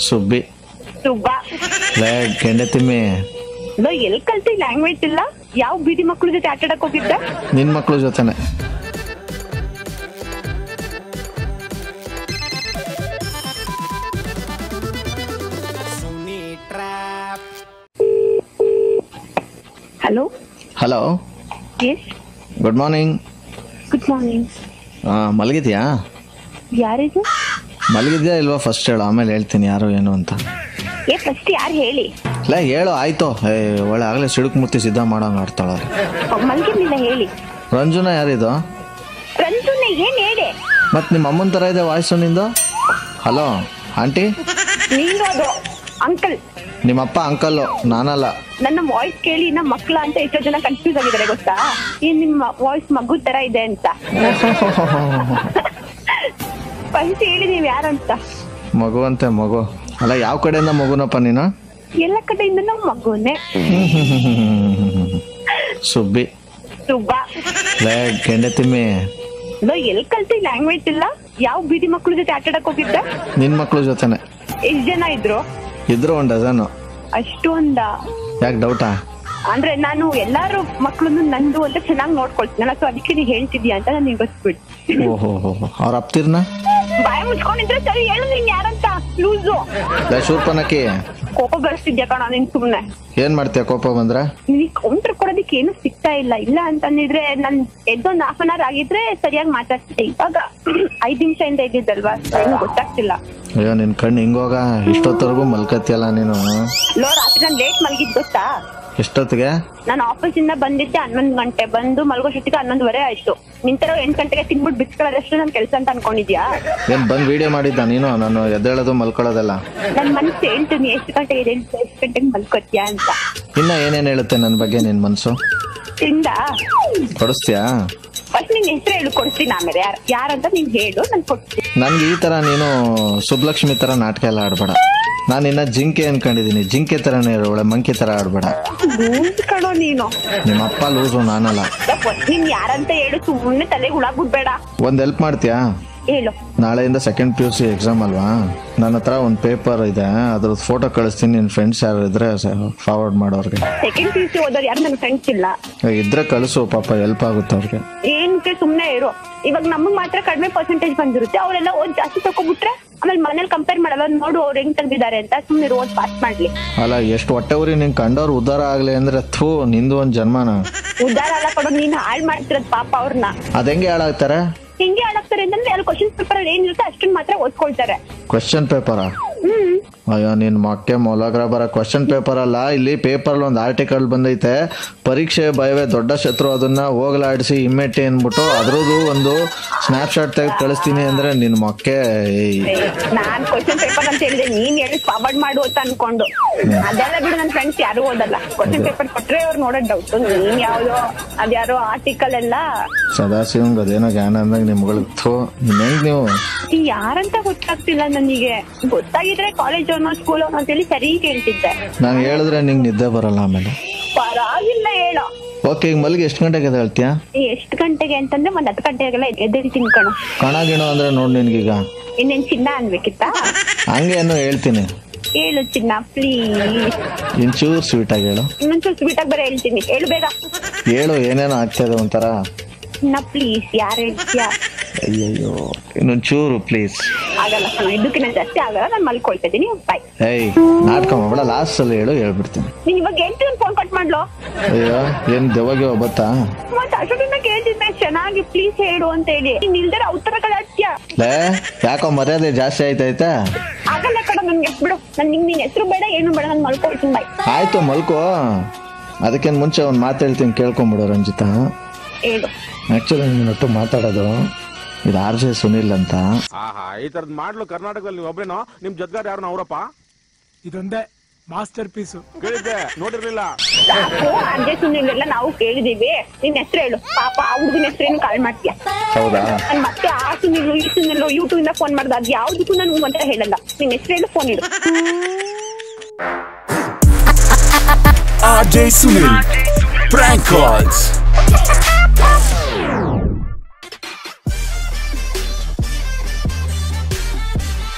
ಸುಬ್ಬಿ ಸುಬ್ಬ ಕೆಂಡೆ ತಿಮ್ಮಿ ಎಲ್ಲಿ ಕಲ್ತಿ ಲ್ಯಾಂಗ್ವೇಜ್ ಇಲ್ಲ. ಯಾವ ಬೀದಿ ಮಕ್ಳ ಜೊತೆ ಆಟ ಆಡಕ್ ಹೋಗಿದ್ದ? ನಿನ್ ಮಕ್ಳ ಜೊತೆನೆ. Hello hello, yes, good morning. Good morning. ಮಲಗಿದ್ಯಾ? ಯಾರಿದು? ಮಲಗಿದ್ಯಾ ಇಲ್ವಾ ಫಸ್ಟ್ ಹೇಳು, ಆಮೇಲೆ ಹೇಳ್ತೀನಿ ಯಾರು ಏನು ಅಂತ. ಫಸ್ಟ್ ಯಾರು ಹೇಳಿ? ಇಲ್ಲ ಹೇಳು, ಆಯ್ತು. ಒಳ್ಳೆ ಆಗಲೇ ಸಿಡುಕ್ ಮುತ್ತಿ ಸಿದ್ಧ ಮಾಡೋಂಗ ಆಡ್ತಾಳ. ಮಲಗಿರ್ಲಿಲ್ಲ ಹೇಳಿ. ರಂಜುನಾ ಯಾರಿದು? ರಂಜುನ ಏನ್ ಹೇಳಿ? ಮತ್ ನಿಮ್ಮ ಅಮ್ಮನ ತರ ಇದೆ ವಾಯ್ಸು ನಿಂದು. Hello aunty. ನೀನು ಅದು ಅಂಕಲ್. ನಿಮ್ಮಪ್ಪ ಅಂಕಲ್ಲು, ನಾನಲ್ಲ. ನನ್ನ ವಾಯ್ಸ್ ಕೇಳಿ ನಮ್ಮ ಮಕ್ಳ ಅಂತ ಎಷ್ಟೋ ಜನ ಕನ್ಫ್ಯೂಸ್ ಆಗಿದ್ದಾರೆ ಗೊತ್ತಾ? ಏನ್ ನಿಮ್ಮ ವಾಯ್ಸ್ ಮಗು ತರ ಇದೆ ಅಂತ. ಫಸ್ಟ್ ಹೇಳಿ ನೀವ್ ಯಾರಂತ. ಮಗು ಅಂತೆ, ಮಗು ಅಲ್ಲ. ಯಾವ ಕಡೆಯಿಂದ ಮಗುನಪ್ಪ ನೀನು? ಎಲ್ಲ ಕಡೆಯಿಂದ ನಾವು ಮಗುನೇ. ಸುಬ್ಬಿ ಸುಬ್ಬ ಕೆಂಡೆ ತಿಮ್ಮಿ ಎಲ್ಲಿ ಕಲ್ತಿ ಲ್ಯಾಂಗ್ವೇಜ್ ಇಲ್ಲ. ಯಾವ ಬೀದಿ ಮಕ್ಳ ಜೊತೆ ಆಟ ಆಡಕ್ ಹೋಗಿದ್ದ? ನಿನ್ ಮಕ್ಳ ಜೊತೆನೆ. ಎಷ್ಟ್ ಜನ ಇದ್ರು? ಇದ್ರು 1 ಡಜನ್. ಅಷ್ಟೊಂದ? ಯಾಕೆ ಡೌಟಾ? ಅಂದ್ರೆ ನಾನು ಎಲ್ಲಾರು ಮಕ್ಳನ್ನು ನಂದು ಅಂತ ಚೆನ್ನಾಗಿ ನೋಡ್ಕೊಳ್ತೀನಿ, ಸೊ ಅದಕ್ಕೆ ನೀ ಹೇಳ್ತಿದ್ಯಾ ಅಂತ ನನಗೆ ಗೊತ್ತಿಬಿಟ್ಟು. ಓಹೋ, ಅವ್ರ ಅಪ್ತಿರ್ನ ಬಾಯ ಮುಚ್ಕೊಂಡಿದ್ರೆ ಸರಿ. ಹೇಳು ನೀನ್ ಯಾರಂತ. ಲೂಸು ಶೂರ್ಪನಕ್ಕಿ. ಕೋಪ ಬರ್ತಿದ್ಯಾ ಕಣ ನೀನ್ ಸುಮ್ನೆ. ಏನ್ ಮಾಡ್ತೀಯ ಕೋಪ ಬಂದ್ರೆ? ನಿನಗ್ ಕೌಂಟರ್ ಕೊಡೋದಿಕ್ಕೆ ಏನು ಸಿಗ್ತಾ ಇಲ್ಲ. ಇಲ್ಲ ಅಂತಂದಿದ್ರೆ ನನ್ ಎದ್ದೊಂದು 1/2 hour ಆಗಿದ್ರೆ ಸರಿಯಾಗಿ ಮಾತಾಡ್ತಿದ್ದೆ. ಇವಾಗ 5 ನಿಮಿಷದಿಂದ ಇದ್ದಿದ್ದಲ್ವಾ, ಏನು ಗೊತ್ತಾಗ್ತಿಲ್ಲ. ಅಯ್ಯೋ ನಿನ್ ಕಣ್ಣು ಹಿಂಗೋಗ. ಇಷ್ಟೊತ್ತವರೆಗೂ ಮಲ್ಕತ್ತಿಯಲ್ಲ ನೀನು. ಲೋ, ರಾತ್ರಿ ನಾನು ಲೇಟ್ ಮಲಗಿದ್ ಗೊತ್ತಾ? ಎಷ್ಟೊತ್ತಿಗೆ? ನಾನು ಆಫೀಸಿಂದ ಬಂದಿದ್ದೆ 11 ಗಂಟೆ. ಬಂದು ಮಲ್ಗೋಷ್ಟೊತ್ತಿಗೆ 11:15 ಆಯ್ತು. ನಿಂತರ 8 ಗಂಟೆಗೆ ತಿನ್ಬಿಟ್ಟು ಬಿಚ್ಕೊಳ್ಳೋದಷ್ಟು ನನ್ ಕೆಲಸ ಅಂತ ಅನ್ಕೊಂಡಿದ್ಯಾ? ಏನ್ ಬಂದ್ ವಿಡಿಯೋ ಮಾಡಿದ್ದ ನೀನು? ನಾನು ಎದ್ದೇಳೋದು ಮಲ್ಕೊಳ್ಳೋದಲ್ಲ. ನನ್ ಮನ್ಸು ಹೇಳ್ತೀನಿ ಎಷ್ಟು ಗಂಟೆಗೆ ಇದೆ, ಎಷ್ಟು ಗಂಟೆಗೆ ಮಲ್ಕೋತ್ಯಾ ಅಂತ. ಇನ್ನ ಏನೇನ್ ಹೇಳುತ್ತೆ ನನ್ ಬಗ್ಗೆ ನಿನ್ ಮನ್ಸು? ತಿಂದ ಕೊಡಿಸ್ತೀಯಾ? ಫಸ್ಟ್ ನಿನ್ ಹೆಸರು ಹೇಳು, ಕೊಡ್ತೀನಿ. ಆಮೇಲೆ ಯಾರಂತ ನೀನ್ ಹೇಳು, ನಾನು ಕೊಡ್ತೀನಿ. ನನ್ಗೆ ಈ ತರ ನೀನು ಸುಬ್ಲಕ್ಷ್ಮಿ ತರ ನಾಟಕ ಎಲ್ಲ ಆಡ್ಬೇಡ. ನಾನು ಇನ್ನ ಜಿಂಕೆ ಅನ್ಕೊಂಡಿದೀನಿ. ಜಿಂಕೆ ತರನೇ ಇರೋ, ಒಳ್ಳೆ ಮಂಕಿ ತರ ಆಡ್ಬೇಡ. ಲೂಸ್ ಕಣೋ ನೀನು. ನಿಮ್ಮ ಅಪ್ಪ ಲೂಸು, ನಾನಲ್ಲ. ನೀನ್ ಯಾರಂತ ಹೇಳು, ಸುಮ್ಮನೆ ತಲೆಗೆ ಹುಳ ಬಿಡ್ಬೇಡ. ಒಂದ್ ಹೆಲ್ಪ್ ಮಾಡ್ತೀಯಾ? ಹೇಳು. ನಾಳೆಯಿಂದ 2nd PUC ಎಕ್ಸಾಮ್ ಅಲ್ವಾ? ನನ್ನ ಹತ್ರ ಒಂದ್ ಪೇಪರ್ ಇದೆ, ಅದ್ರ ಫೋಟೋ ಕಳಿಸ್ತೀನಿ. ನಿನ್ ಫ್ರೆಂಡ್ಸ್ ಯಾರು ಇದ್ರೆ ಫಾರ್ವರ್ಡ್ ಮಾಡೋರ್ಗೆ. 2nd PUC ಓದೋರು ಯಾರು ನನ್ನ ಫ್ರೆಂಡ್ಸ್ ಇಲ್ಲ. ಇದ್ರೆ ಕಳಿಸು, ಪಾಪ ಹೆಲ್ಪ್ ಆಗುತ್ತೆ ಅವ್ರಿಗೆ. ಏನಕ್ಕೆ ಸುಮ್ನೆ ಇರು. ಇವಾಗ ನಮಗ್ ಮಾತ್ರ ಕಡಿಮೆ ಪರ್ಸೆಂಟೇಜ್ ಬಂದಿರುತ್ತೆ, ಅವರೆಲ್ಲ ಓದ್ ಜಾಸ್ತಿ ತಗೋಬಿಟ್ರೆ ಆಮೇಲೆ ಮನೇಲಿ ಕಂಪೇರ್ ಮಾಡಲ್ಲ. ನೋಡು ಅವ್ರು ಹೆಂಗ್ ತೆಗ್ದಿದ್ದಾರೆ ಅಂತ. ಸುಮ್ನೆ ಓದ್ ಪಾಸ್ ಮಾಡ್ಲಿ. ಅಲ್ಲ, ಎಷ್ಟು ಹೊಟ್ಟೆ ಊರಿ ನಿಂಗ್ ಕಂಡವ್ರು ಉದ್ದಾರ ಆಗ್ಲಿ ಅಂದ್ರೆ ಥೂ, ನಿಂದು ಒಂದ್ ಜನ್ಮನ. ಉದ್ದಾರ ಅಲ್ಲ ಕೊಡೋ, ನೀನ್ ಹಾಳ್ ಮಾಡ್ತಿರೋದ್ ಪಾಪ ಅವ್ರನ್ನ. ಅದ್ ಹೆಂಗೆ ಹಾಳಾಗ್ತಾರೆ? ಹೆಂಗೆ ಹಾಳಾಗ್ತಾರೆ ಅಂತಂದ್ರೆ ಅಲ್ಲಿ ಕ್ವಶನ್ ಪೇಪರ್ ಅಲ್ಲಿ ಏನಿರುತ್ತೆ ಅಷ್ಟನ್ನ ಮಾತ್ರ ಓದ್ಕೊಳ್ತಾರೆ. Question paper? ಅಯ್ಯೋ ನಿನ್ ಮಕ್ಕೆ ಮೊಲಗ್ರ ಬರ. ಕ್ವಶನ್ ಪೇಪರ್ ಅಲ್ಲ, ಇಲ್ಲಿ ಪೇಪರ್ ಒಂದು ಆರ್ಟಿಕಲ್ ಬಂದೈತೆ, ಪರೀಕ್ಷೆ ಭಯವೇ ದೊಡ್ಡ ಶತ್ರು, ಅದನ್ನ ಹೋಗ್ಲಾಡಿಸಿ ಹಿಮ್ಮೆಟ್ಟಿ ಅನ್ಬಿಟ್ಟು ಅದ್ರದ್ದು ಒಂದು ಸ್ನ್ಯಾಪ್ ಶಾಟ್ ತೆಗೆದು ಕಳಿಸ್ತೀನಿ ಅಂದ್ರೆ ನಿನ್ ಮಕ್ಕೆ. ನಾನ್ ಕ್ವಶನ್ ಪೇಪರ್ ಅಂತ ಹೇಳಿದೆ, ನೀನ್ ಹೇಳಿ ಫಾರ್ವರ್ಡ್ ಮಾಡು ಅಂತ ಅನ್ಕೊಂಡು. ಅದೆಲ್ಲ ಬಿಡು, ನನ್ ಫ್ರೆಂಡ್ಸ್ ಯಾರು ಓದಲ್ಲ. ಕ್ವಶನ್ ಪೇಪರ್ ಕೊಟ್ರೆ ಅವ್ರು ನೋಡೋದ್ ಡೌಟ್. ನೀನ್ ಯಾವ್ದೋ ಅದ್ಯಾರೋ ಆರ್ಟಿಕಲ್ ಎಲ್ಲ ಸದಾಶಿವಂಗ್ ಅದೇನೋ ಜ್ಞಾನ ಅಂದಾಗ ನಿಮ್ಗಳು. ಹೆಂಗ್ ನೀವು ಯಾರಂತ ಗೊತ್ತಾಗ್ತಿಲ್ಲ ನನಗೆ. ಗೊತ್ತಾಗಿದ್ರೆ ಕಾಲೇಜ್ ಅವನೋ ಸ್ಕೂಲ್ ಅವನೋ ಅಂತೇಳಿ ಸರಿ ಕೇಳ್ತಿದ್ದೆ. ನಾನು ಹೇಳಿದ್ರೆ ನಿಂಗೆ ನಿದ್ದೆ ಬರಲ್ಲ ಆಮೇಲೆ. ಪರವಾಗಿಲ್ಲ ಹೇಳೋ. ಓಕೆ, ಈಗ ಮಲ್ಗೆ ಎಷ್ಟು ಗಂಟೆಗೆ ಹೇಳ್ತೀಯಾ? ಎಷ್ಟು ಗಂಟೆಗೆ ಅಂತಂದ್ರೆ 10 ಗಂಟೆಗೆಲ್ಲ ಎದ್ದೇಳ್ತೀನಿ ಕಣೋ. ಕಣ ಗಿಣ ಅಂದ್ರೆ ನೋಡ್ ನಿನ್ಗೀಗ ಇನ್ನೇನ್ ಚಿನ್ನ ಅನ್ಬೇಕಿತ್ತಾ? ಹಂಗೆ ಏನೋ ಹೇಳ್ತೀನಿ. ಹೇಳು ಚಿನ್ನ ಪ್ಲೀಸ್. ಇಂಚೂರು ಸ್ವೀಟ್ ಆಗಿ ಹೇಳು. ಇನ್ನೊಂಚೂರು ಸ್ವೀಟ್ ಆಗಿ ಬರೀ ಹೇಳ್ತೀನಿ, ಹೇಳು ಬೇಗ. ಹೇಳು, ಏನೇನೋ ಆಗ್ತದೆ ಒಂಥರ. ಚಿನ್ನ ಪ್ಲೀಸ್. ಯಾರು ಹೇಳ್ತೀಯಾ? ಅಯ್ಯಯ್ಯೋ, ಇನ್ನೊಂಚೂರು ಪ್ಲೀಸ್. ಆಗಲ್ಲ ಕಣೋ, ಇದಕ್ಕಿಂತ ಜಾಸ್ತಿ ಆಗಲ್ಲ. ನಾನು ಮಲ್ಕೊಳ್ತಾ ಇದೀನಿ, ಬಾಯ್. ಏಯ್, ನಾಟಕ ಮಾಡಬೇಡ. ಲಾಸ್ಟ್ ಅಲ್ಲಿ ಹೇಳು, ಹೇಳ್ಬಿಡ್ತೀನಿ. ನೀನ್ ಇವಾಗ ಹೇಳ್ತೀನಿ, ಫೋನ್ ಕಟ್ ಮಾಡ್ಲೋ. ಅಯ್ಯೋ, ಏನ್ ದೆವ್ವಾಗಿ ಬತ್ತಾ? ಮತ್ತೆ ಅಷ್ಟೊಂದಿನ ಕೇಳ್ತಿದ್ದೆ ಚೆನ್ನಾಗಿ ಪ್ಲೀಸ್ ಹೇಳು ಅಂತ ಹೇಳಿ. ನೀನ್ ಇಲ್ದಾರ ಉತ್ತರಗಳಾಡ್ತೀಯ. ಲೇ, ಯಾಕೋ ಮರ್ಯಾದೆ ಜಾಸ್ತಿ ಆಯ್ತಾಯ್ತಾ? ಆಗಲ್ಲ ಕಣ, ನನ್ಗೆ ಬಿಡು. ನಿನ್ ಹೆಸರು ಬೇಡ, ಏನು ಬೇಡ, ನಾನು ಮಲ್ಕೊಳ್ತೀನಿ, ಬಾಯ್. ಆಯ್ತು ಮಲ್ಕೋ. ಅದಕ್ಕೇನು ಮುಂಚೆ ಒಂದು ಮಾತು ಹೇಳ್ತೀನಿ, ಕೇಳ್ಕೊಂಬಿಡು ರಂಜಿತಾ. ಹೇಳು. ಆಕ್ಚುಲಿ ನಿನ್ನೊಟ್ಟು ಮಾತಾಡೋದು ಇದು RJ ಸುನಿಲ್ ಅಂತ. ಈ ತರದ್ ಮಾಡ್ಲು ಕರ್ನಾಟಕದಲ್ಲಿ ನೀವು ಒಬ್ರೇನೋ? ನಿಮ್ ಜೊತೆಗಾರ ಯಾರು ಅವರಪ್ಪ? ಇದೊಂದೇ ಮಾಸ್ಟರ್ ಪೀಸು. ಕೇಳಿದ್ದೆ, ನೋಡಿರ್ಲಿಲ್ಲ. RJ ಸುನಿಲ್ ಎಲ್ಲ ನಾವು ಕೇಳಿದೀವಿ. ನಿನ್ ಹೆಸರು ಹೇಳು. ಪಾಪ ಆ ಹುಡುಗನ ಹೆಸರೇನು ಕಾಲ್ ಮಾಡ್ತೀಯ? ಹೌದಾ? ನನ್ ಮತ್ತೆ ಆ ಸುನಿಲ್ ಈ ಸುನಿಲ್ ಯೂಟ್ಯೂಬ್ ಇಂದ ಫೋನ್ ಮಾಡ್ದ, ಅದ್ ಯಾವ್ದಕ್ಕೂ ನಾನು ಅಂತ ಹೇಳಲ್ಲ. ನಿನ್ ಹೆಸರು ಹೇಳು, ಫೋನ್ ಇಡು. RJ Sunil Prank Calls.